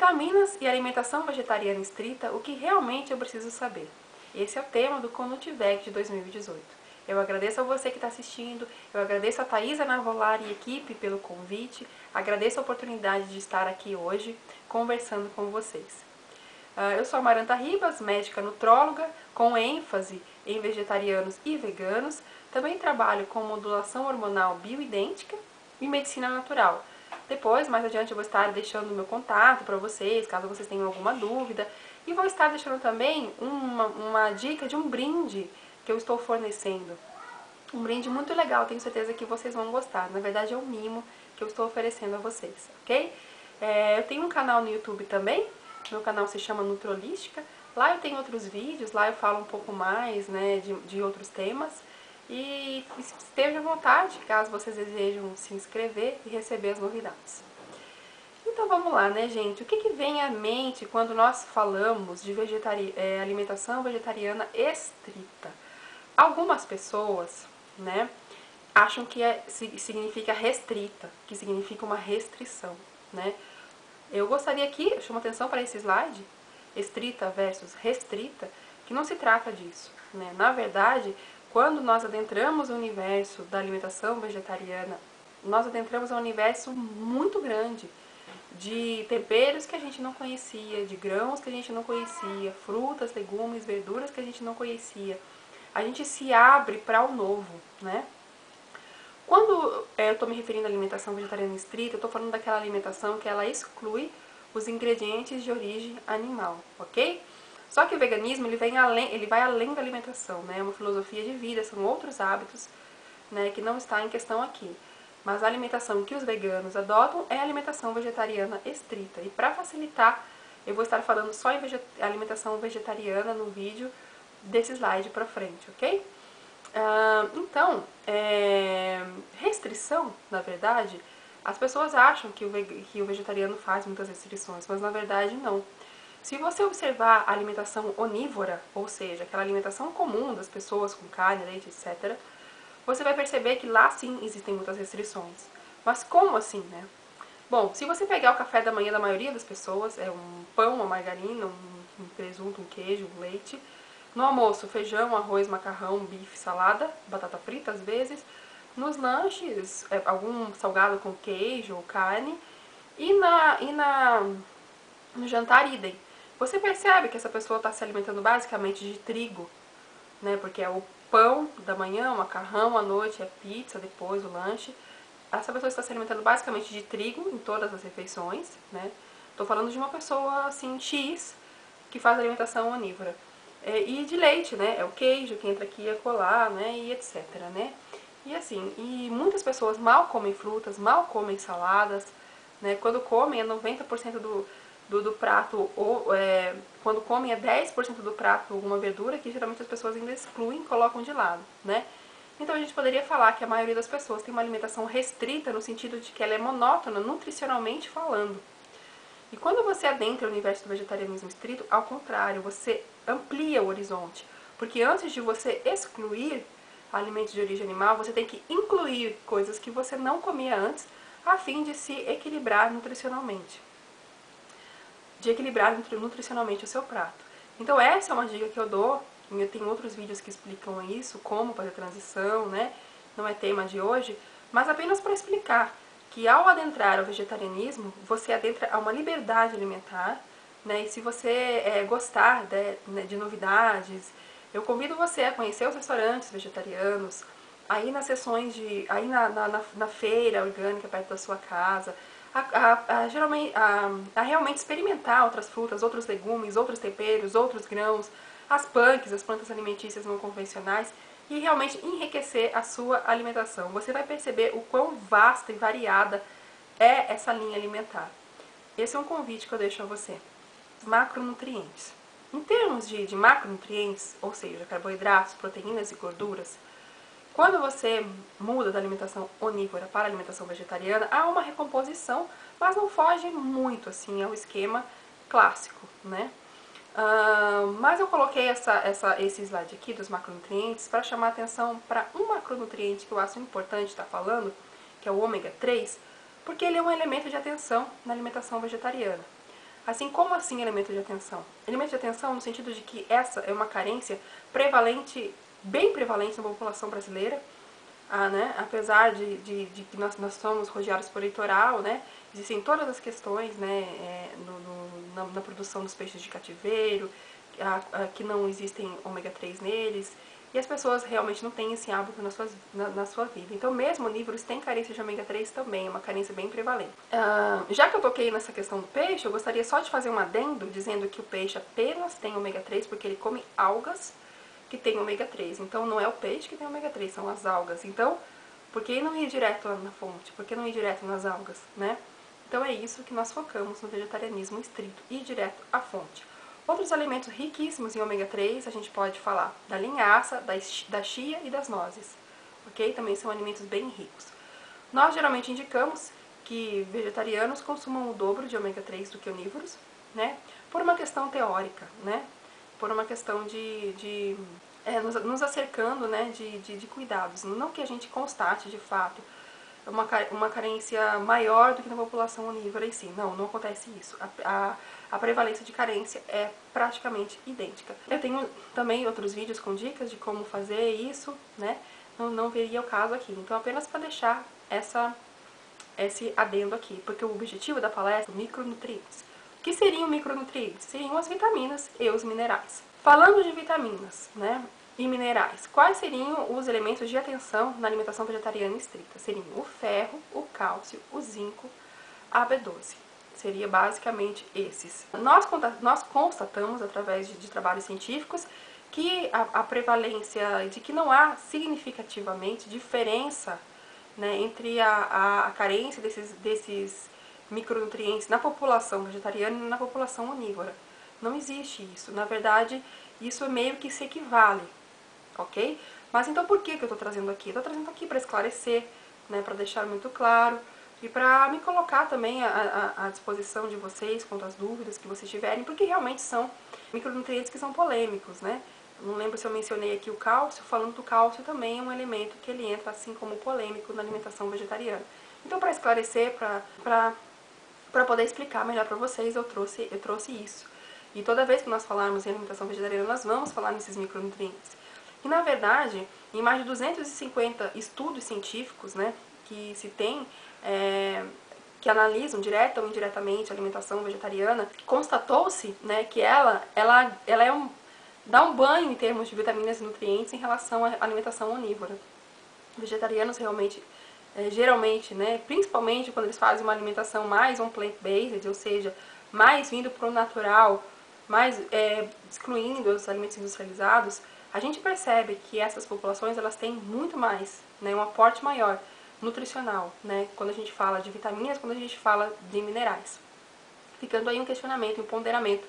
Vitaminas e alimentação vegetariana estrita, o que realmente eu preciso saber. Esse é o tema do Conutivec de 2018. Eu agradeço a você que está assistindo, eu agradeço a Thaisa Narvolari e equipe pelo convite, agradeço a oportunidade de estar aqui hoje conversando com vocês. Eu sou a Maranta Ribas, médica nutróloga, com ênfase em vegetarianos e veganos. Também trabalho com modulação hormonal bioidêntica e medicina natural. Depois, mais adiante, eu vou estar deixando o meu contato para vocês, caso vocês tenham alguma dúvida. E vou estar deixando também uma dica de um brinde que eu estou fornecendo. Um brinde muito legal, tenho certeza que vocês vão gostar. Na verdade, é um mimo que eu estou oferecendo a vocês, ok? Eu tenho um canal no YouTube também. Meu canal se chama Nutrolística. Lá eu tenho outros vídeos, lá eu falo um pouco mais, né, de outros temas. E esteja à vontade, caso vocês desejam se inscrever e receber as novidades. Então vamos lá, né, gente? O que vem à mente quando nós falamos de alimentação vegetariana estrita? Algumas pessoas, né, acham que significa restrita, que significa uma restrição, né? Eu gostaria aqui, eu chamo atenção para esse slide, estrita versus restrita, que não se trata disso, né? Na verdade, quando nós adentramos o universo da alimentação vegetariana, nós adentramos um universo muito grande de temperos que a gente não conhecia, de grãos que a gente não conhecia, frutas, legumes, verduras que a gente não conhecia. A gente se abre para o novo, né? Quando eu estou me referindo à alimentação vegetariana estrita, eu estou falando daquela alimentação que ela exclui os ingredientes de origem animal, ok? Só que o veganismo ele vai além da alimentação, né? É uma filosofia de vida, são outros hábitos, né, que não está em questão aqui. Mas a alimentação que os veganos adotam é a alimentação vegetariana estrita. E para facilitar, eu vou estar falando só em alimentação vegetariana no vídeo desse slide para frente, ok? Então, restrição, na verdade, as pessoas acham que o vegetariano faz muitas restrições, mas na verdade não. Se você observar a alimentação onívora, ou seja, aquela alimentação comum das pessoas com carne, leite, etc., você vai perceber que lá sim existem muitas restrições. Mas como assim, né? Bom, se você pegar o café da manhã da maioria das pessoas, é um pão, uma margarina, um presunto, um queijo, um leite. No almoço, feijão, arroz, macarrão, bife, salada, batata frita às vezes. Nos lanches, algum salgado com queijo ou carne. E no jantar, idem. Você percebe que essa pessoa está se alimentando basicamente de trigo, né? Porque é o pão da manhã, o macarrão à noite, é pizza, depois o lanche. Essa pessoa está se alimentando basicamente de trigo em todas as refeições, né? Estou falando de uma pessoa, assim, X, que faz alimentação onívora. E de leite, né? É o queijo que entra aqui e acolá, né? E etc, né? E assim, e muitas pessoas mal comem frutas, mal comem saladas, né? Quando comem é 90% do prato, ou quando comem é 10% do prato alguma verdura, que geralmente as pessoas ainda excluem e colocam de lado, né? Então a gente poderia falar que a maioria das pessoas tem uma alimentação restrita no sentido de que ela é monótona, nutricionalmente falando. E quando você adentra o universo do vegetarianismo estrito, ao contrário, você amplia o horizonte. Porque antes de você excluir alimentos de origem animal, você tem que incluir coisas que você não comia antes, a fim de se equilibrar nutricionalmente. De equilibrar nutricionalmente o seu prato. Então essa é uma dica que eu dou. Eu tenho outros vídeos que explicam isso, como fazer transição, né? Não é tema de hoje, mas apenas para explicar que ao adentrar ao vegetarianismo, você adentra a uma liberdade alimentar, né? E se você gostar de novidades, eu convido você a conhecer os restaurantes vegetarianos, aí nas sessões aí na feira orgânica perto da sua casa, geralmente, a realmente experimentar outras frutas, outros legumes, outros temperos, outros grãos, as punks, as plantas alimentícias não convencionais, e realmente enriquecer a sua alimentação. Você vai perceber o quão vasta e variada é essa linha alimentar. Esse é um convite que eu deixo a você. Macronutrientes. Em termos de macronutrientes, ou seja, carboidratos, proteínas e gorduras, quando você muda da alimentação onívora para a alimentação vegetariana, há uma recomposição, mas não foge muito assim ao esquema clássico, né? Mas eu coloquei esse slide aqui dos macronutrientes para chamar a atenção para um macronutriente que eu acho importante estar falando, que é o ômega 3, porque ele é um elemento de atenção na alimentação vegetariana. Assim, como assim alimento de atenção? Alimento de atenção no sentido de que essa é uma carência prevalente, bem prevalente na população brasileira, né? Apesar de que nós somos rodeados por litoral, né? Existem todas as questões, né? Na produção dos peixes de cativeiro, que não existem ômega 3 neles, e as pessoas realmente não têm esse hábito na sua vida. Então, mesmo onívoros têm carência de ômega 3 também, é uma carência bem prevalente. Já que eu toquei nessa questão do peixe, eu gostaria só de fazer um adendo, dizendo que o peixe apenas tem ômega 3 porque ele come algas que tem ômega 3. Então, não é o peixe que tem ômega 3, são as algas. Então, por que não ir direto na fonte? Por que não ir direto nas algas, né? Então, é isso que nós focamos no vegetarianismo estrito, ir direto à fonte. Outros alimentos riquíssimos em ômega 3, a gente pode falar da linhaça, da chia e das nozes, ok? Também são alimentos bem ricos. Nós geralmente indicamos que vegetarianos consumam o dobro de ômega 3 do que onívoros, né? Por uma questão teórica, né? Por uma questão nos acercando, né, de cuidados. Não que a gente constate, de fato, uma carência maior do que na população onívora em si. Não acontece isso. A prevalência de carência é praticamente idêntica. Eu tenho também outros vídeos com dicas de como fazer isso, né? Não veria o caso aqui. Então, apenas para deixar esse adendo aqui, porque o objetivo da palestra é micronutrientes. O que seriam micronutrientes? Seriam as vitaminas e os minerais. Falando de vitaminas, né, e minerais, quais seriam os elementos de atenção na alimentação vegetariana estrita? Seriam o ferro, o cálcio, o zinco, a B12. Seria basicamente esses. Nós constatamos, através de trabalhos científicos, que a prevalência de que não há significativamente diferença, né, entre a carência desses micronutrientes na população vegetariana e na população onívora. Não existe isso. Na verdade, isso é meio que se equivale, ok? Mas então por que eu estou trazendo aqui? Estou trazendo aqui para esclarecer, né, para deixar muito claro e para me colocar também à disposição de vocês quanto às dúvidas que vocês tiverem, porque realmente são micronutrientes que são polêmicos, né? Não lembro se eu mencionei aqui o cálcio, falando do cálcio também é um elemento que ele entra assim como polêmico na alimentação vegetariana. Então, para esclarecer, para poder explicar melhor para vocês, eu trouxe isso. E toda vez que nós falarmos em alimentação vegetariana, nós vamos falar nesses micronutrientes. E, na verdade, em mais de 250 estudos científicos, né, que se tem, que analisam direta ou indiretamente a alimentação vegetariana, constatou-se, né, que ela dá um banho em termos de vitaminas e nutrientes em relação à alimentação onívora. Vegetarianos realmente, geralmente, né, principalmente quando eles fazem uma alimentação mais plant-based, ou seja, mais vindo para o natural, mais excluindo os alimentos industrializados, a gente percebe que essas populações elas têm muito mais, né, um aporte maior nutricional, né, quando a gente fala de vitaminas, quando a gente fala de minerais. Ficando aí um questionamento, um ponderamento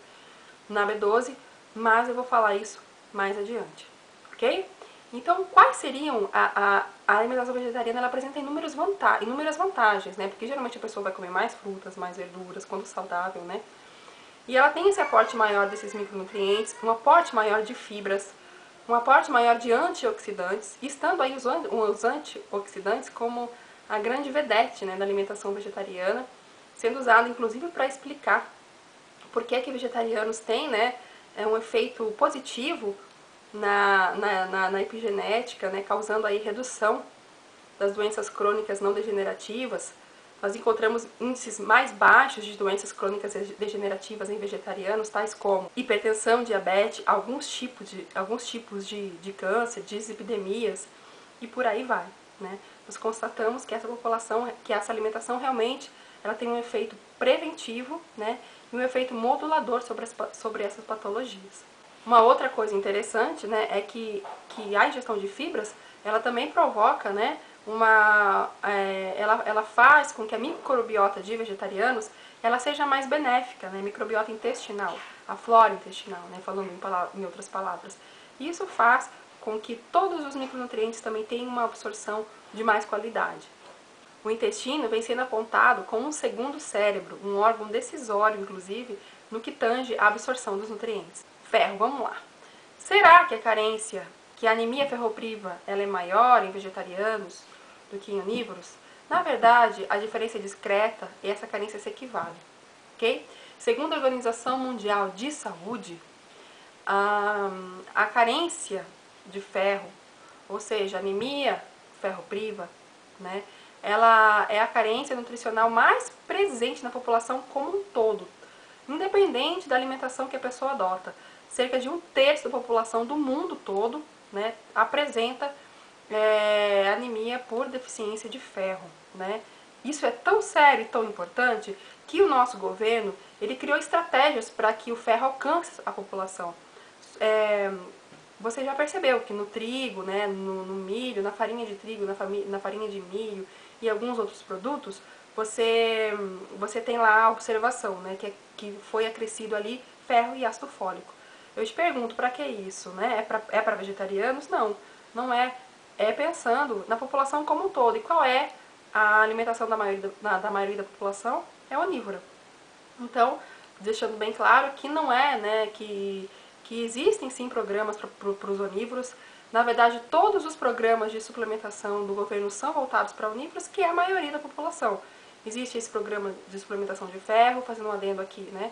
na B12, mas eu vou falar isso mais adiante, ok? Então, quais seriam a alimentação vegetariana? Ela apresenta inúmeras vantagens, né? Porque geralmente a pessoa vai comer mais frutas, mais verduras, quando saudável, né? E ela tem esse aporte maior desses micronutrientes, um aporte maior de fibras, um aporte maior de antioxidantes, estando aí os antioxidantes como a grande vedete, né, da alimentação vegetariana, sendo usado inclusive para explicar por que vegetarianos têm, né, um efeito positivo na epigenética, né, causando aí redução das doenças crônicas não degenerativas. Nós encontramos índices mais baixos de doenças crônicas degenerativas em vegetarianos, tais como hipertensão, diabetes, alguns tipos de câncer, dislipidemias e por aí vai, né? Nós constatamos que essa população, que essa alimentação realmente ela tem um efeito preventivo, né, e um efeito modulador sobre essas patologias. Uma outra coisa interessante, né, é que a ingestão de fibras, ela também provoca, né, ela faz com que a microbiota de vegetarianos ela seja mais benéfica, né, microbiota intestinal, a flora intestinal, né, falando em outras palavras. E isso faz com que todos os micronutrientes também tenham uma absorção de mais qualidade. O intestino vem sendo apontado como um segundo cérebro, um órgão decisório, inclusive, no que tange a absorção dos nutrientes. Ferro, vamos lá. Será que a carência, que a anemia ferropriva, ela é maior em vegetarianos do que em onívoros? Na verdade, a diferença é discreta e essa carência se equivale, ok? Segundo a Organização Mundial de Saúde, a carência de ferro, ou seja, anemia ferropriva, né, ela é a carência nutricional mais presente na população como um todo, independente da alimentação que a pessoa adota. Cerca de 1/3 da população do mundo todo, né, apresenta anemia por deficiência de ferro, né? Isso é tão sério e tão importante que o nosso governo ele criou estratégias para que o ferro alcance a população. Você já percebeu que no trigo, né, no milho, na farinha de trigo, na farinha de milho e alguns outros produtos, você tem lá a observação, né, que foi acrescido ali ferro e ácido fólico. Eu te pergunto, para que isso? Né? É para vegetarianos? Não, não é. É pensando na população como um todo. E qual é a alimentação da maioria da população? É onívora. Então, deixando bem claro que não é, né, que existem sim programas para os onívoros. Na verdade, todos os programas de suplementação do governo são voltados para onívoros, que é a maioria da população. Existe esse programa de suplementação de ferro, fazendo um adendo aqui, né,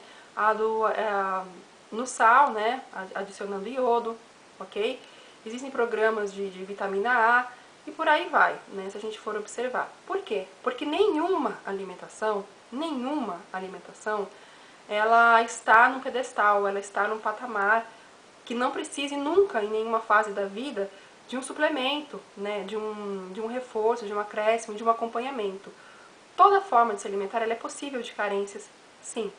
no sal, né, adicionando iodo, ok? Existem programas de vitamina A e por aí vai, né, se a gente for observar. Por quê? Porque nenhuma alimentação, ela está num pedestal, ela está num patamar que não precise nunca, em nenhuma fase da vida, de um suplemento, né, de um reforço, de um acréscimo, de um acompanhamento. Toda forma de se alimentar ela é possível de carências, sim.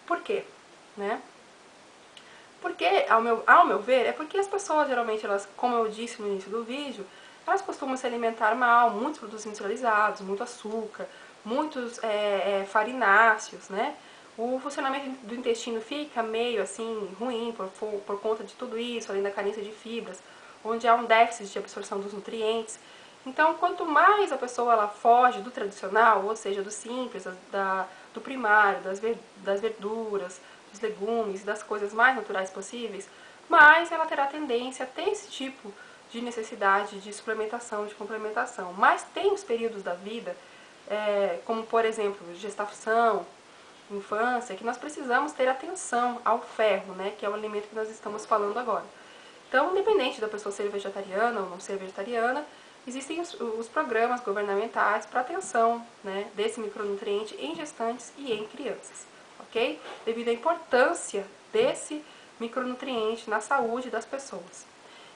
Por quê? Né? Porque, ao meu ver, é porque as pessoas, geralmente, elas, como eu disse no início do vídeo, elas costumam se alimentar mal, muitos produtos industrializados, muito açúcar, muitos farináceos, né? O funcionamento do intestino fica meio assim ruim por conta de tudo isso, além da carência de fibras, onde há um déficit de absorção dos nutrientes. Então, quanto mais a pessoa ela foge do tradicional, ou seja, do simples, do primário, das verduras, dos legumes, das coisas mais naturais possíveis, mais ela terá tendência a ter esse tipo de necessidade de suplementação, de complementação. Mas tem os períodos da vida, como por exemplo, gestação, infância, que nós precisamos ter atenção ao ferro, né, que é o alimento que nós estamos falando agora. Então, independente da pessoa ser vegetariana ou não ser vegetariana, existem os programas governamentais para atenção, né, desse micronutriente em gestantes e em crianças, ok? Devido à importância desse micronutriente na saúde das pessoas.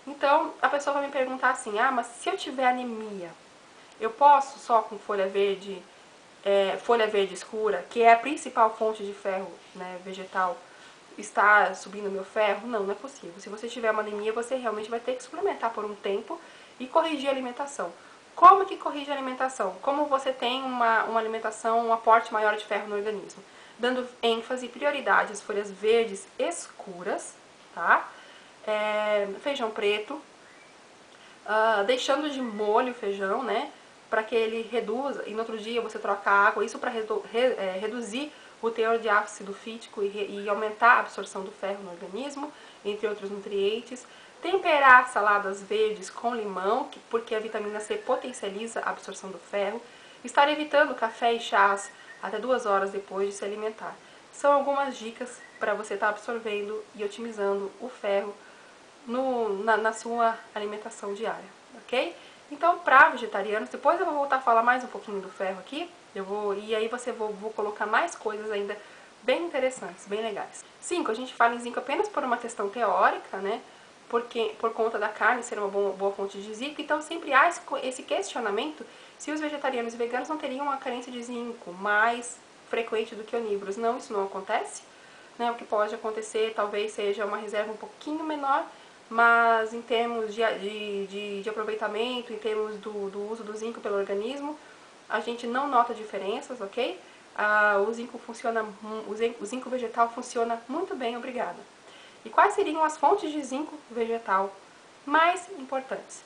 Então, a pessoa vai me perguntar assim, mas se eu tiver anemia, eu posso só com folha verde escura, que é a principal fonte de ferro, né, vegetal, está subindo meu ferro? Não, não é possível. Se você tiver uma anemia, você realmente vai ter que suplementar por um tempo e corrigir a alimentação. Como que corrige a alimentação? Como você tem uma alimentação, um aporte maior de ferro no organismo? Dando ênfase e prioridade às folhas verdes escuras, tá? Feijão preto, deixando de molho o feijão, né? Para que ele reduza, e no outro dia você troca a água, isso para reduzir o teor de ácido fítico e aumentar a absorção do ferro no organismo, entre outros nutrientes. Temperar saladas verdes com limão, porque a vitamina C potencializa a absorção do ferro. Estar evitando café e chás até 2 horas depois de se alimentar. São algumas dicas para você estar absorvendo e otimizando o ferro na sua alimentação diária, ok? Então, para vegetarianos, depois eu vou voltar a falar mais um pouquinho do ferro aqui, e aí vou colocar mais coisas ainda bem interessantes, bem legais. 5, a gente fala em zinco apenas por uma questão teórica, né? Por conta da carne ser uma boa fonte de zinco, então sempre há esse questionamento se os vegetarianos e veganos não teriam uma carência de zinco mais frequente do que onívoros. Não, isso não acontece, né? O que pode acontecer talvez seja uma reserva um pouquinho menor, mas em termos de aproveitamento, em termos do uso do zinco pelo organismo, a gente não nota diferenças, ok? O zinco vegetal funciona muito bem, obrigada. E quais seriam as fontes de zinco vegetal mais importantes?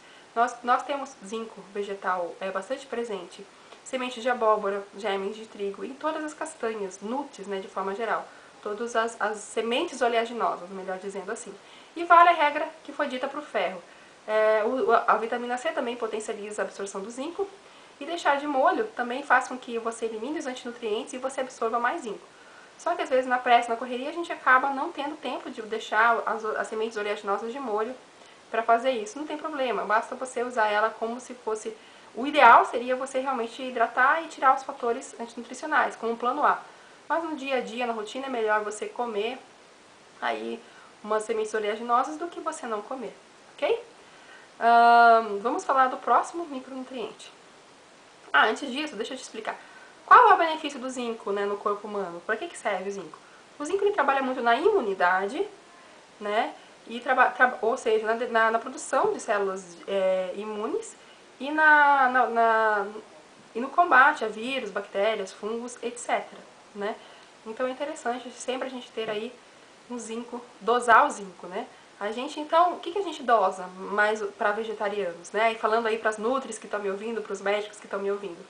Nós temos zinco vegetal bastante presente, sementes de abóbora, germes de trigo, em todas as castanhas, nuts, né, de forma geral. Todas as sementes oleaginosas, melhor dizendo assim. E vale a regra que foi dita para o ferro. A vitamina C também potencializa a absorção do zinco, e deixar de molho também faz com que você elimine os antinutrientes e você absorva mais zinco. Só que às vezes na pressa, na correria, a gente acaba não tendo tempo de deixar as sementes oleaginosas de molho para fazer isso. Não tem problema, basta você usar ela como se fosse... O ideal seria você realmente hidratar e tirar os fatores antinutricionais, como um plano A. Mas no dia a dia, na rotina, é melhor você comer aí umas sementes oleaginosas do que você não comer, ok? Vamos falar do próximo micronutriente. Antes disso, deixa eu te explicar. Qual é o benefício do zinco, né, no corpo humano? Para que serve o zinco? O zinco ele trabalha muito na imunidade, né? Ou seja, na produção de células imunes e, e no combate a vírus, bactérias, fungos, etc. Né? Então é interessante sempre a gente ter aí um zinco, dosar o zinco, né? A gente, então, o que a gente dosa mais para vegetarianos, né? E falando aí para as nutris que estão me ouvindo, para os médicos que estão me ouvindo.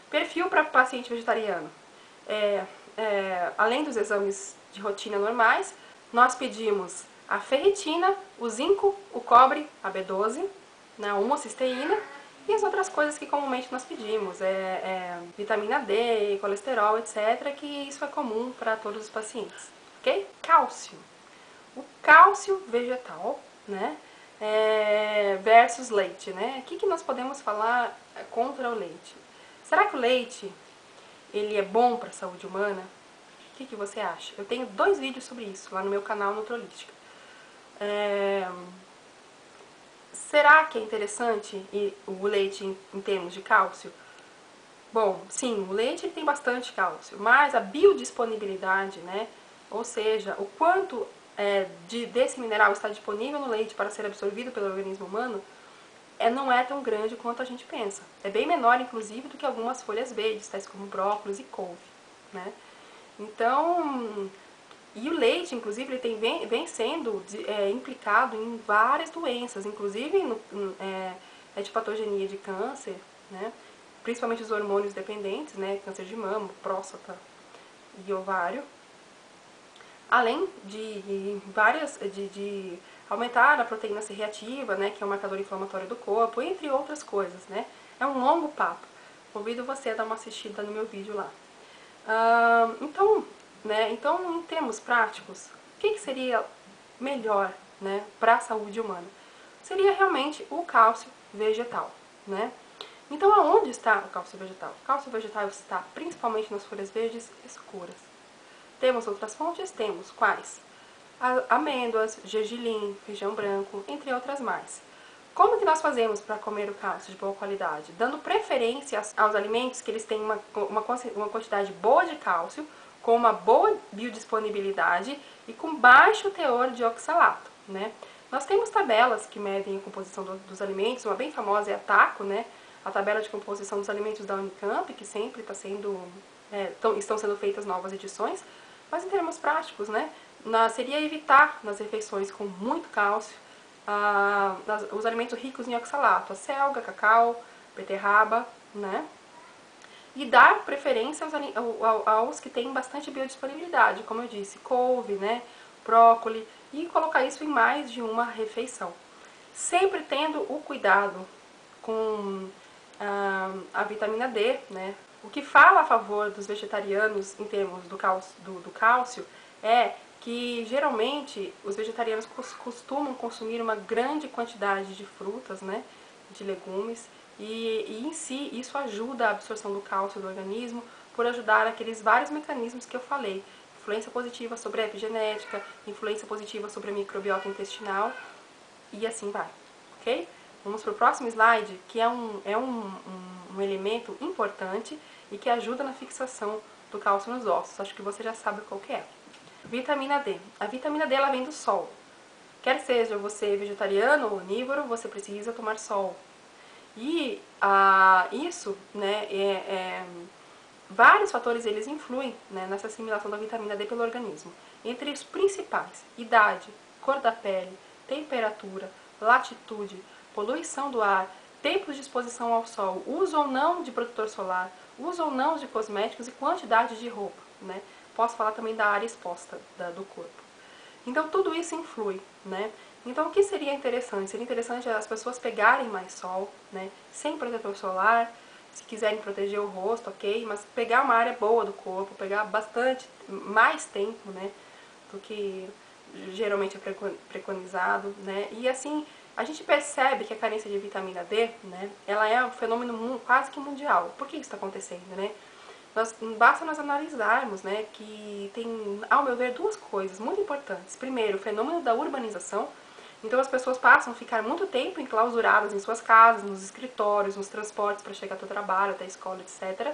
Perfil para paciente vegetariano. Além dos exames de rotina normais, nós pedimos a ferritina, o zinco, o cobre, a B12, né, a homocisteína e as outras coisas que comumente nós pedimos, vitamina D, colesterol, etc., que isso é comum para todos os pacientes, ok? Cálcio. O cálcio vegetal, né, versus leite, né? O que nós podemos falar contra o leite? Será que o leite ele é bom para a saúde humana? O que você acha? Eu tenho 2 vídeos sobre isso lá no meu canal Nutrolística. Será que é interessante o leite em termos de cálcio? Bom, sim, o leite ele tem bastante cálcio, mas a biodisponibilidade, né? Ou seja, o quanto desse mineral está disponível no leite para ser absorvido pelo organismo humano, não é tão grande quanto a gente pensa. É bem menor, inclusive, do que algumas folhas verdes, tais como brócolis e couve, né? Então, e o leite, inclusive, ele vem sendo implicado em várias doenças, inclusive de patogenia de câncer, né? Principalmente os hormônios dependentes, né? Câncer de mama, próstata e ovário. Além de aumentar a proteína C reativa, né? Que é um marcador inflamatório do corpo, entre outras coisas, né? É um longo papo. Convido você a dar uma assistida no meu vídeo lá. Então, em termos práticos, o que seria melhor, né, para a saúde humana? Seria realmente o cálcio vegetal, né? Então, aonde está o cálcio vegetal? O cálcio vegetal está principalmente nas folhas verdes escuras. Temos outras fontes? Temos. Quais? Amêndoas, gergelim, feijão branco, entre outras mais. Como que nós fazemos para comer o cálcio de boa qualidade? Dando preferência aos alimentos que eles têm uma quantidade boa de cálcio, com uma boa biodisponibilidade e com baixo teor de oxalato, né? Nós temos tabelas que medem a composição dos alimentos, uma bem famosa é a TACO, né? A tabela de composição dos alimentos da Unicamp, que sempre estão sendo feitas novas edições, mas em termos práticos, né? Seria evitar nas refeições com muito cálcio, os alimentos ricos em oxalato, a selga, cacau, beterraba, né? E dar preferência aos que têm bastante biodisponibilidade, como eu disse, couve, né? Brócolis, e colocar isso em mais de uma refeição. Sempre tendo o cuidado com a vitamina D, né? O que fala a favor dos vegetarianos em termos do cálcio é que geralmente os vegetarianos costumam consumir uma grande quantidade de frutas, né, de legumes, e em si isso ajuda a absorção do cálcio do organismo por ajudar aqueles vários mecanismos que eu falei. Influência positiva sobre a epigenética, influência positiva sobre a microbiota intestinal e assim vai, ok? Vamos para o próximo slide, que é um elemento importante e que ajuda na fixação do cálcio nos ossos. Acho que você já sabe qual que é. Vitamina D. A vitamina D ela vem do sol. Quer seja você vegetariano ou onívoro, você precisa tomar sol. E isso, né, vários fatores eles influem, né, nessa assimilação da vitamina D pelo organismo. Entre os principais, idade, cor da pele, temperatura, latitude, poluição do ar, tempos de exposição ao sol, uso ou não de protetor solar, uso ou não de cosméticos e quantidade de roupa, né? Posso falar também da área exposta do corpo. Então tudo isso influi, né? Então o que seria interessante? Seria interessante as pessoas pegarem mais sol, né? Sem protetor solar, se quiserem proteger o rosto, ok, mas pegar uma área boa do corpo, pegar bastante, mais tempo, né, do que geralmente é preconizado, né, e assim, a gente percebe que a carência de vitamina D, né, ela é um fenômeno quase que mundial. Por que isso está acontecendo, né? Basta nós analisarmos, né, que tem, ao meu ver, duas coisas muito importantes. Primeiro, o fenômeno da urbanização. Então as pessoas passam a ficar muito tempo enclausuradas em suas casas, nos escritórios, nos transportes para chegar até o trabalho, até a escola, etc.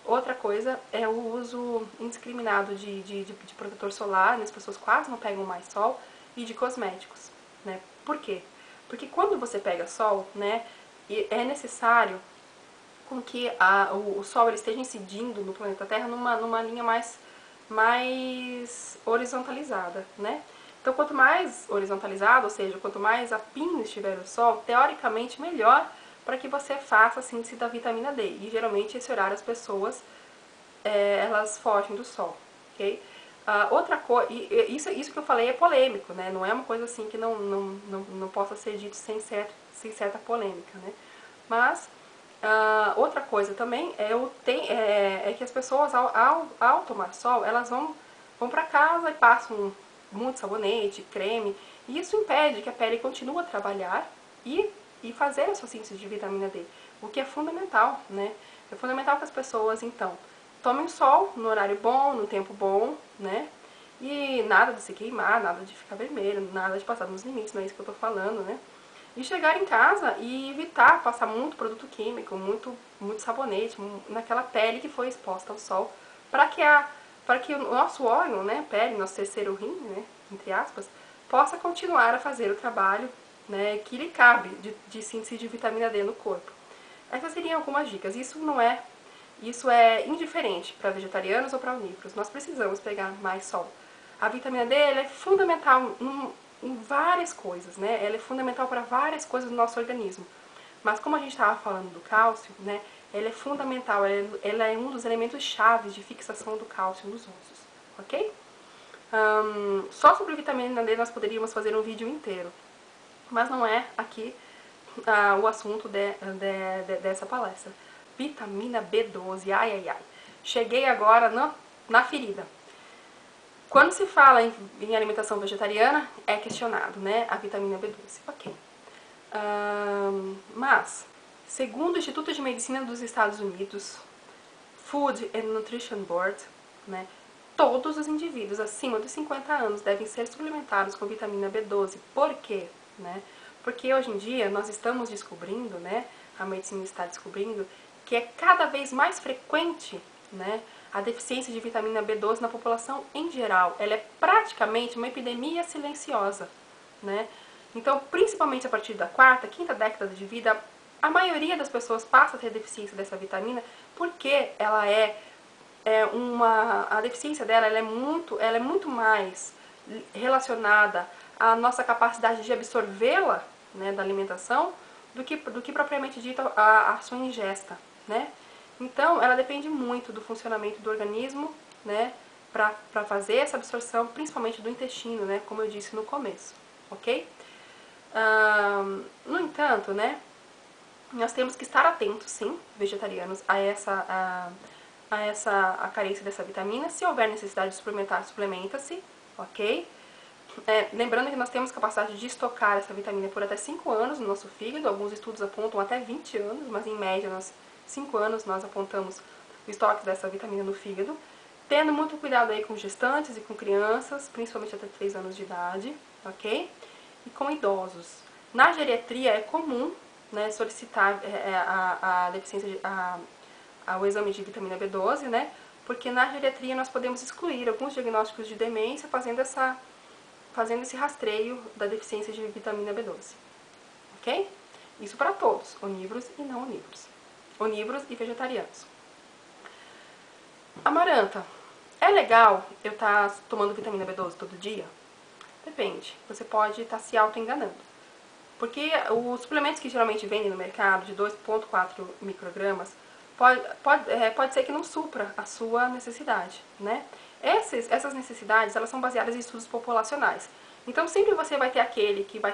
Outra coisa é o uso indiscriminado de protetor solar, né? As pessoas quase não pegam mais sol, e de cosméticos, né? Por quê? Porque quando você pega sol, né, é necessário com que o Sol ele esteja incidindo no planeta Terra numa linha mais horizontalizada, né? Então, quanto mais horizontalizado, ou seja, quanto mais a pino estiver o Sol, teoricamente melhor para que você faça a síntese da vitamina D. E geralmente esse horário as pessoas elas fogem do Sol, ok? Outra coisa, isso que eu falei é polêmico, né? Não é uma coisa assim que não possa ser dito sem certa polêmica, né? Mas outra coisa também é que as pessoas, ao tomar sol, elas vão para casa e passam muito sabonete, creme, e isso impede que a pele continue a trabalhar e fazer a sua síntese de vitamina D, o que é fundamental, né? É fundamental que as pessoas, então, tomem sol no horário bom, no tempo bom, né? E nada de se queimar, nada de ficar vermelho, nada de passar nos limites, não é isso que eu tô falando, né? E chegar em casa e evitar passar muito produto químico, muito sabonete naquela pele que foi exposta ao sol, para que o nosso órgão, né, pele, nosso terceiro rim, né, entre aspas, possa continuar a fazer o trabalho, né, que lhe cabe de síntese de vitamina D no corpo. Essas seriam algumas dicas. Isso é indiferente para vegetarianos ou para onívoros. Nós precisamos pegar mais sol. A vitamina D ela é fundamental em várias coisas, né? Ela é fundamental para várias coisas do nosso organismo. Mas como a gente estava falando do cálcio, né? Ela é fundamental, ela é um dos elementos chaves de fixação do cálcio nos ossos, ok? Só sobre vitamina D nós poderíamos fazer um vídeo inteiro, mas não é aqui o assunto dessa palestra. Vitamina B12, ai ai ai. Cheguei agora na ferida. Quando se fala em alimentação vegetariana, é questionado, né, a vitamina B12. Ok. Mas, segundo o Instituto de Medicina dos Estados Unidos, Food and Nutrition Board, né, todos os indivíduos acima dos 50 anos devem ser suplementados com vitamina B12. Por quê? Né? Porque hoje em dia nós estamos descobrindo, né, a medicina está descobrindo, que é cada vez mais frequente, né, a deficiência de vitamina B12 na população em geral. Ela é praticamente uma epidemia silenciosa, né? Então, principalmente a partir da quarta, quinta década de vida, a maioria das pessoas passa a ter deficiência dessa vitamina porque ela a deficiência dela ela é muito mais relacionada à nossa capacidade de absorvê-la, né, da alimentação do que propriamente dita a sua ingesta, né? Então, ela depende muito do funcionamento do organismo, né, para fazer essa absorção, principalmente do intestino, né, como eu disse no começo, ok? No entanto, né, nós temos que estar atentos, sim, vegetarianos, a carência dessa vitamina. Se houver necessidade de suplementar, suplementa-se, ok? Lembrando que nós temos capacidade de estocar essa vitamina por até 5 anos no nosso fígado. Alguns estudos apontam até 20 anos, mas em média, 5 anos nós apontamos o estoque dessa vitamina no fígado. Tendo muito cuidado aí com gestantes e com crianças, principalmente até 3 anos de idade, ok? E com idosos. Na geriatria é comum, né, solicitar a deficiência o exame de vitamina B12, né? Porque na geriatria nós podemos excluir alguns diagnósticos de demência fazendo esse rastreio da deficiência de vitamina B12, ok? Isso para todos, onívoros e não onívoros, onívoros e vegetarianos. Amaranta, é legal eu estar tomando vitamina B12 todo dia? Depende, você pode estar se auto-enganando. Porque os suplementos que geralmente vendem no mercado, de 2,4 microgramas, pode ser que não supra a sua necessidade, né? Essas necessidades, elas são baseadas em estudos populacionais. Então, sempre você vai ter aquele que vai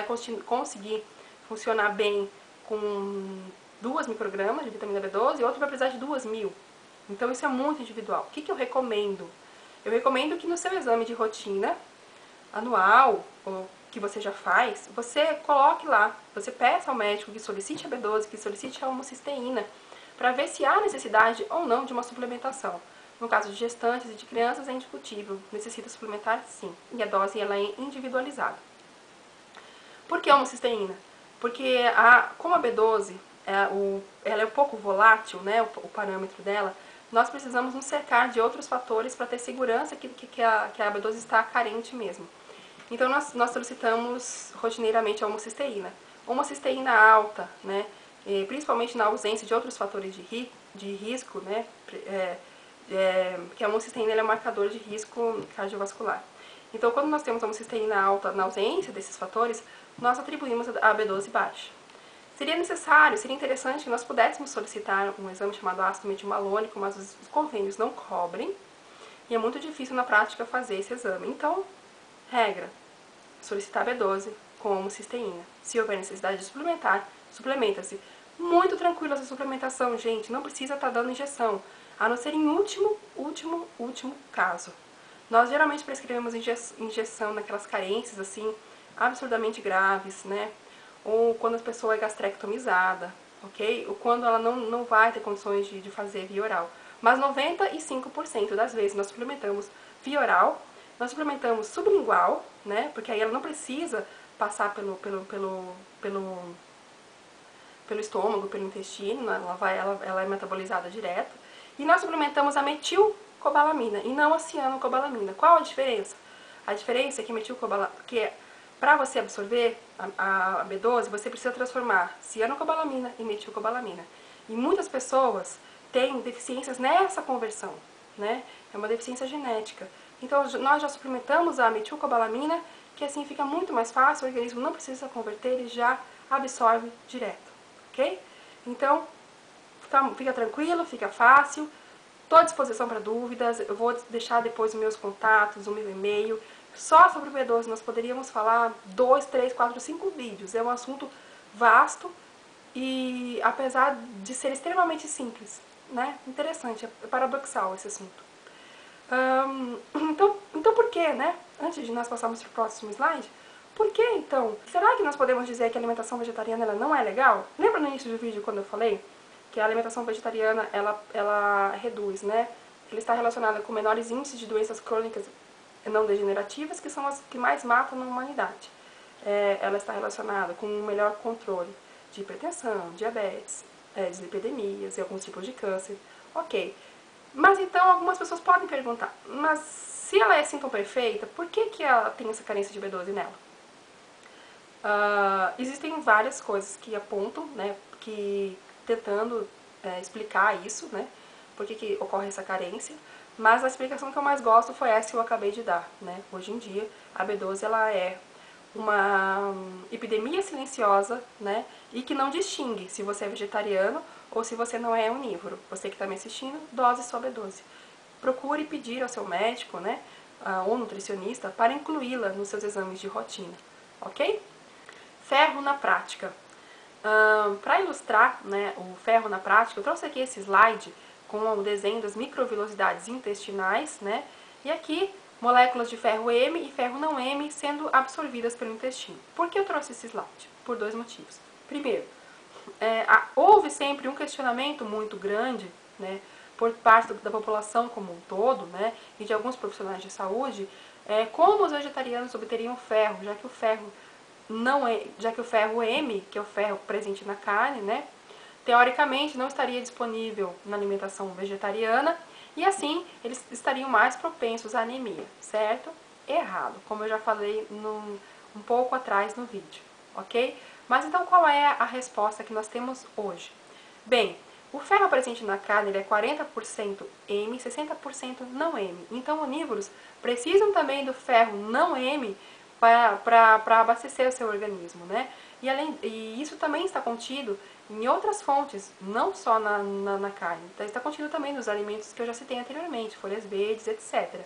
conseguir funcionar bem com 2 microgramas de vitamina B12 e outro vai precisar de 2.000. Então isso é muito individual. O que eu recomendo? Eu recomendo que no seu exame de rotina anual, ou que você já faz, você coloque lá, você peça ao médico que solicite a B12, que solicite a homocisteína, para ver se há necessidade ou não de uma suplementação. No caso de gestantes e de crianças é indiscutível, necessita suplementar sim, e a dose ela é individualizada. Por que a homocisteína? Porque como a B12 ela é um pouco volátil, né, o parâmetro dela, nós precisamos nos cercar de outros fatores para ter segurança que a B12 está carente mesmo. Então nós solicitamos rotineiramente a homocisteína. Homocisteína alta, né, principalmente na ausência de outros fatores de risco, né, que a homocisteína é um marcador de risco cardiovascular. Então, quando nós temos a homocisteína alta na ausência desses fatores, nós atribuímos a B12 baixa. Seria interessante que nós pudéssemos solicitar um exame chamado ácido metilmalônico, mas os convênios não cobrem e é muito difícil na prática fazer esse exame. Então, regra, solicitar B12 com homocisteína. Se houver necessidade de suplementar, suplementa-se. Muito tranquila essa suplementação, gente, não precisa estar dando injeção, a não ser em último caso. Nós geralmente prescrevemos injeção naquelas carências, assim, absurdamente graves, né? Ou quando a pessoa é gastrectomizada, ok? Ou quando ela não vai ter condições de fazer via oral. Mas 95% das vezes nós suplementamos via oral, nós suplementamos sublingual, né? Porque aí ela não precisa passar pelo estômago, pelo intestino, ela é metabolizada direto. E nós suplementamos a metilcobalamina e não a cianocobalamina. Qual a diferença? A diferença é que para você absorver a B12, você precisa transformar cianocobalamina em metilcobalamina. E muitas pessoas têm deficiências nessa conversão, né? É uma deficiência genética. Então, nós já suplementamos a metilcobalamina, que assim fica muito mais fácil, o organismo não precisa converter, ele já absorve direto, ok? Então, fica tranquilo, fica fácil. Estou à disposição para dúvidas, eu vou deixar depois os meus contatos, o meu e-mail. Só sobre o B12 nós poderíamos falar 2, 3, 4, 5 vídeos. É um assunto vasto e apesar de ser extremamente simples, né? Interessante, é paradoxal esse assunto. Então por que, né? Antes de nós passarmos para o próximo slide, por que então? Será que nós podemos dizer que a alimentação vegetariana ela não é legal? Lembra no início do vídeo quando eu falei que a alimentação vegetariana ela reduz, né? Ela está relacionada com menores índices de doenças crônicas não degenerativas, que são as que mais matam na humanidade. Ela está relacionada com um melhor controle de hipertensão, diabetes, dislipidemias e alguns tipos de câncer. Ok. Mas então algumas pessoas podem perguntar, mas se ela é assim tão perfeita, por que ela tem essa carência de B12 nela? Existem várias coisas que apontam, né, que tentando explicar isso, né, por que ocorre essa carência, mas a explicação que eu mais gosto foi essa que eu acabei de dar, né. Hoje em dia, a B12 ela é uma epidemia silenciosa, né, e que não distingue se você é vegetariano ou se você não é onívoro. Você que está me assistindo, dose só B12. Procure pedir ao seu médico, né, ou nutricionista para incluí-la nos seus exames de rotina, ok? Ferro na prática. Para ilustrar, né, o ferro na prática, eu trouxe aqui esse slide com o desenho das microvilosidades intestinais, né, e aqui moléculas de ferro M e ferro não M sendo absorvidas pelo intestino. Por que eu trouxe esse slide? Por dois motivos. Primeiro, houve sempre um questionamento muito grande, né, por parte da população como um todo, né, e de alguns profissionais de saúde, como os vegetarianos obteriam ferro, já que o ferro M, que é o ferro presente na carne, né, teoricamente não estaria disponível na alimentação vegetariana e assim eles estariam mais propensos à anemia, certo? Errado, como eu já falei um pouco atrás no vídeo, ok? Mas então qual é a resposta que nós temos hoje? Bem, o ferro presente na carne ele é 40% M, 60% não M. Então onívoros precisam também do ferro não M para abastecer o seu organismo, né? E isso também está contido em outras fontes, não só na carne. Então, está contido também nos alimentos que eu já citei anteriormente, folhas verdes, etc.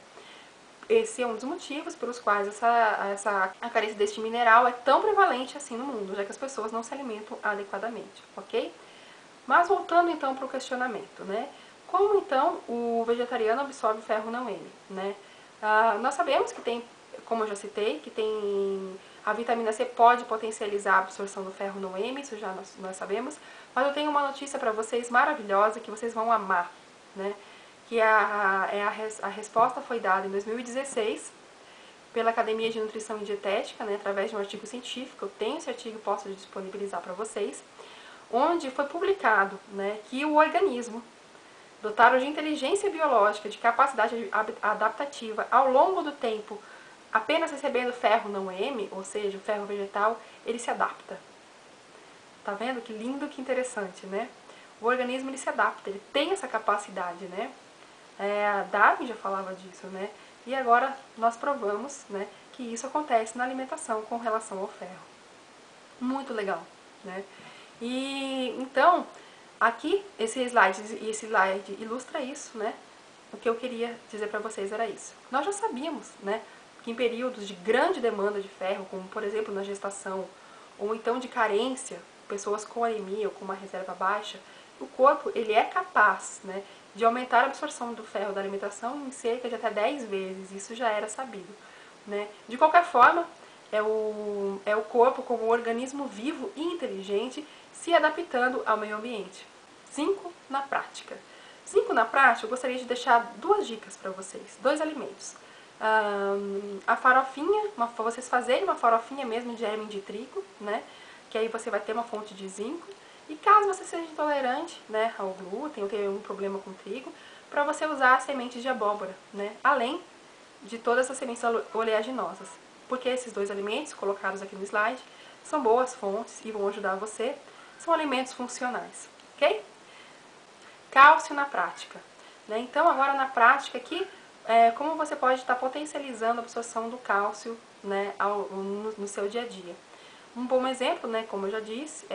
Esse é um dos motivos pelos quais a carência deste mineral é tão prevalente assim no mundo, já que as pessoas não se alimentam adequadamente, ok? Mas voltando então para o questionamento, né? Como então o vegetariano absorve ferro não M, né? Nós sabemos que tem, como eu já citei, que tem a vitamina C pode potencializar a absorção do ferro não M, isso já nós sabemos. Mas eu tenho uma notícia para vocês maravilhosa que vocês vão amar, né? Que a resposta foi dada em 2016 pela Academia de Nutrição e Dietética, né, através de um artigo científico. Eu tenho esse artigo e posso disponibilizar para vocês, onde foi publicado, né, que o organismo, dotado de inteligência biológica, de capacidade adaptativa ao longo do tempo, apenas recebendo ferro não M, ou seja, o ferro vegetal, ele se adapta. Tá vendo? Que lindo, que interessante, né? O organismo ele se adapta, ele tem essa capacidade, né? Darwin já falava disso, né? E agora nós provamos, né, que isso acontece na alimentação com relação ao ferro. Muito legal, né? E então, aqui esse slide ilustra isso, né? O que eu queria dizer para vocês era isso. Nós já sabíamos, né, que em períodos de grande demanda de ferro, como por exemplo na gestação, ou então de carência, pessoas com anemia ou com uma reserva baixa, o corpo ele é capaz, né, de aumentar a absorção do ferro da alimentação em cerca de até 10 vezes. Isso já era sabido, né? De qualquer forma, é o corpo como um organismo vivo e inteligente se adaptando ao meio ambiente. 5 na prática. 5 na prática, eu gostaria de deixar duas dicas para vocês, dois alimentos. A farofinha, vocês fazerem uma farofinha mesmo de germe de trigo, né? Que aí você vai ter uma fonte de zinco. E caso você seja intolerante, né, ao glúten ou tenha algum problema com trigo, para você usar as sementes de abóbora, né? Além de todas as sementes oleaginosas. Porque esses dois alimentos, colocados aqui no slide, são boas fontes e vão ajudar você. São alimentos funcionais, ok? Cálcio na prática, né? Então, agora na prática aqui, como você pode estar potencializando a absorção do cálcio, né, no seu dia a dia. Um bom exemplo, né, como eu já disse,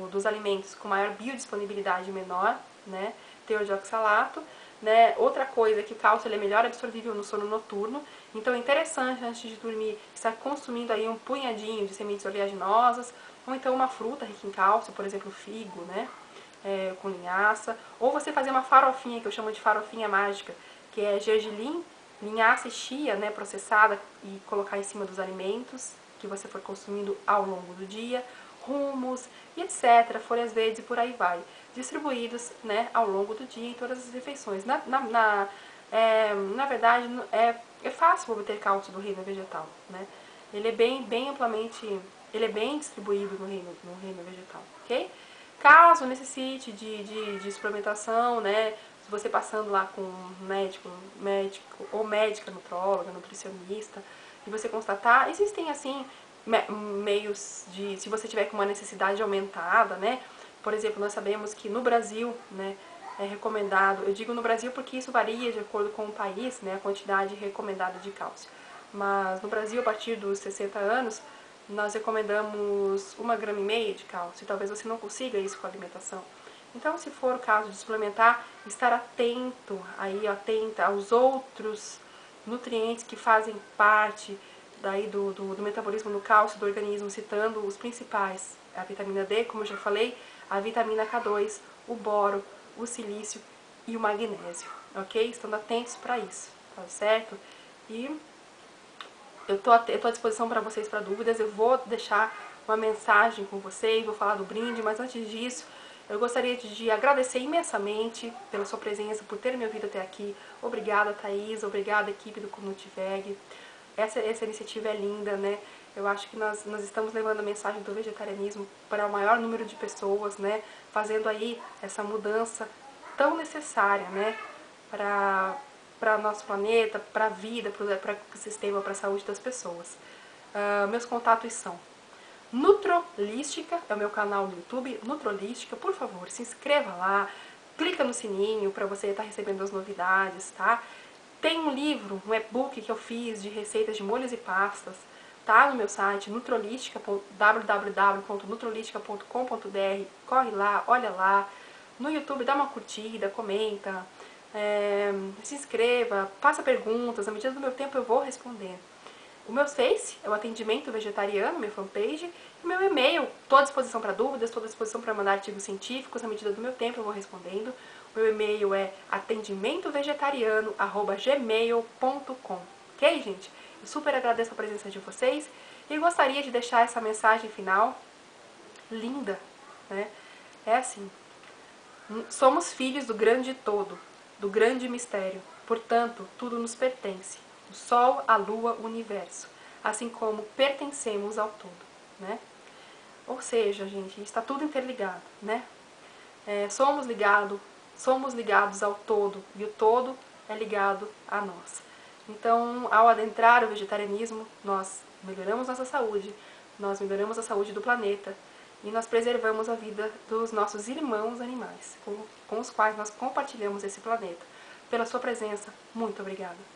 dos alimentos com maior biodisponibilidade menor, né, teor de oxalato. Né? Outra coisa é que o cálcio ele é melhor absorvível no sono noturno, então é interessante antes de dormir estar consumindo aí um punhadinho de sementes oleaginosas, ou então uma fruta rica em cálcio, por exemplo, figo, né? Com linhaça, ou você fazer uma farofinha, que eu chamo de farofinha mágica, que é gergelim, linhaça e chia, né, processada, e colocar em cima dos alimentos que você for consumindo ao longo do dia, hummus e etc., folhas verdes e por aí vai, distribuídos, né, ao longo do dia em todas as refeições. Na verdade, é fácil obter cálcio do reino vegetal, né? Ele é bem amplamente, ele é bem distribuído no reino vegetal, ok? Caso necessite de suplementação, né, se você passando lá com um médico ou médica, nutróloga, nutricionista, e você constatar, existem assim meios de, se você tiver com uma necessidade aumentada, né, por exemplo, nós sabemos que no Brasil, né, é recomendado, eu digo no Brasil porque isso varia de acordo com o país, né, a quantidade recomendada de cálcio, mas no Brasil, a partir dos 60 anos, nós recomendamos 1,5 gramas de cálcio, e talvez você não consiga isso com a alimentação. Então, se for o caso de suplementar, estar atento, atenta aos outros nutrientes que fazem parte daí do metabolismo no cálcio do organismo, citando os principais, a vitamina D, como eu já falei, a vitamina K2, o boro, o silício e o magnésio, ok? Estando atentos para isso, tá certo? E eu tô à disposição para vocês para dúvidas, eu vou deixar uma mensagem com vocês, vou falar do brinde, mas antes disso, eu gostaria de agradecer imensamente pela sua presença, por ter me ouvido até aqui. Obrigada, Thaís, obrigada, equipe do Comnutiveg. Essa iniciativa é linda, né? Eu acho que nós estamos levando a mensagem do vegetarianismo para o maior número de pessoas, né? Fazendo aí essa mudança tão necessária, né? Para nosso planeta, para a vida, para o ecossistema, para a saúde das pessoas. Meus contatos são Nutrolística, é o meu canal no YouTube, Nutrolística, por favor, se inscreva lá, clica no sininho para você estar recebendo as novidades, tá? Tem um livro, um e-book que eu fiz de receitas de molhos e pastas, tá no meu site, www.nutrolística.com.br, corre lá, olha lá, no YouTube dá uma curtida, comenta, se inscreva, faça perguntas, à medida do meu tempo eu vou respondendo. O meu Face é o Atendimento Vegetariano, minha fanpage, e meu e-mail, estou à disposição para dúvidas, estou à disposição para mandar artigos científicos, na medida do meu tempo eu vou respondendo. O meu e-mail é atendimentovegetariano@gmail.com. Ok, gente? Eu super agradeço a presença de vocês e gostaria de deixar essa mensagem final linda, né? É assim: somos filhos do grande todo, do grande mistério, portanto, tudo nos pertence. O Sol, a Lua, o Universo, assim como pertencemos ao todo, né? Ou seja, gente, está tudo interligado, né? Somos ligados ao todo, e o todo é ligado a nós. Então, ao adentrar o vegetarianismo, nós melhoramos nossa saúde, nós melhoramos a saúde do planeta e nós preservamos a vida dos nossos irmãos animais, com os quais nós compartilhamos esse planeta. Pela sua presença, muito obrigada.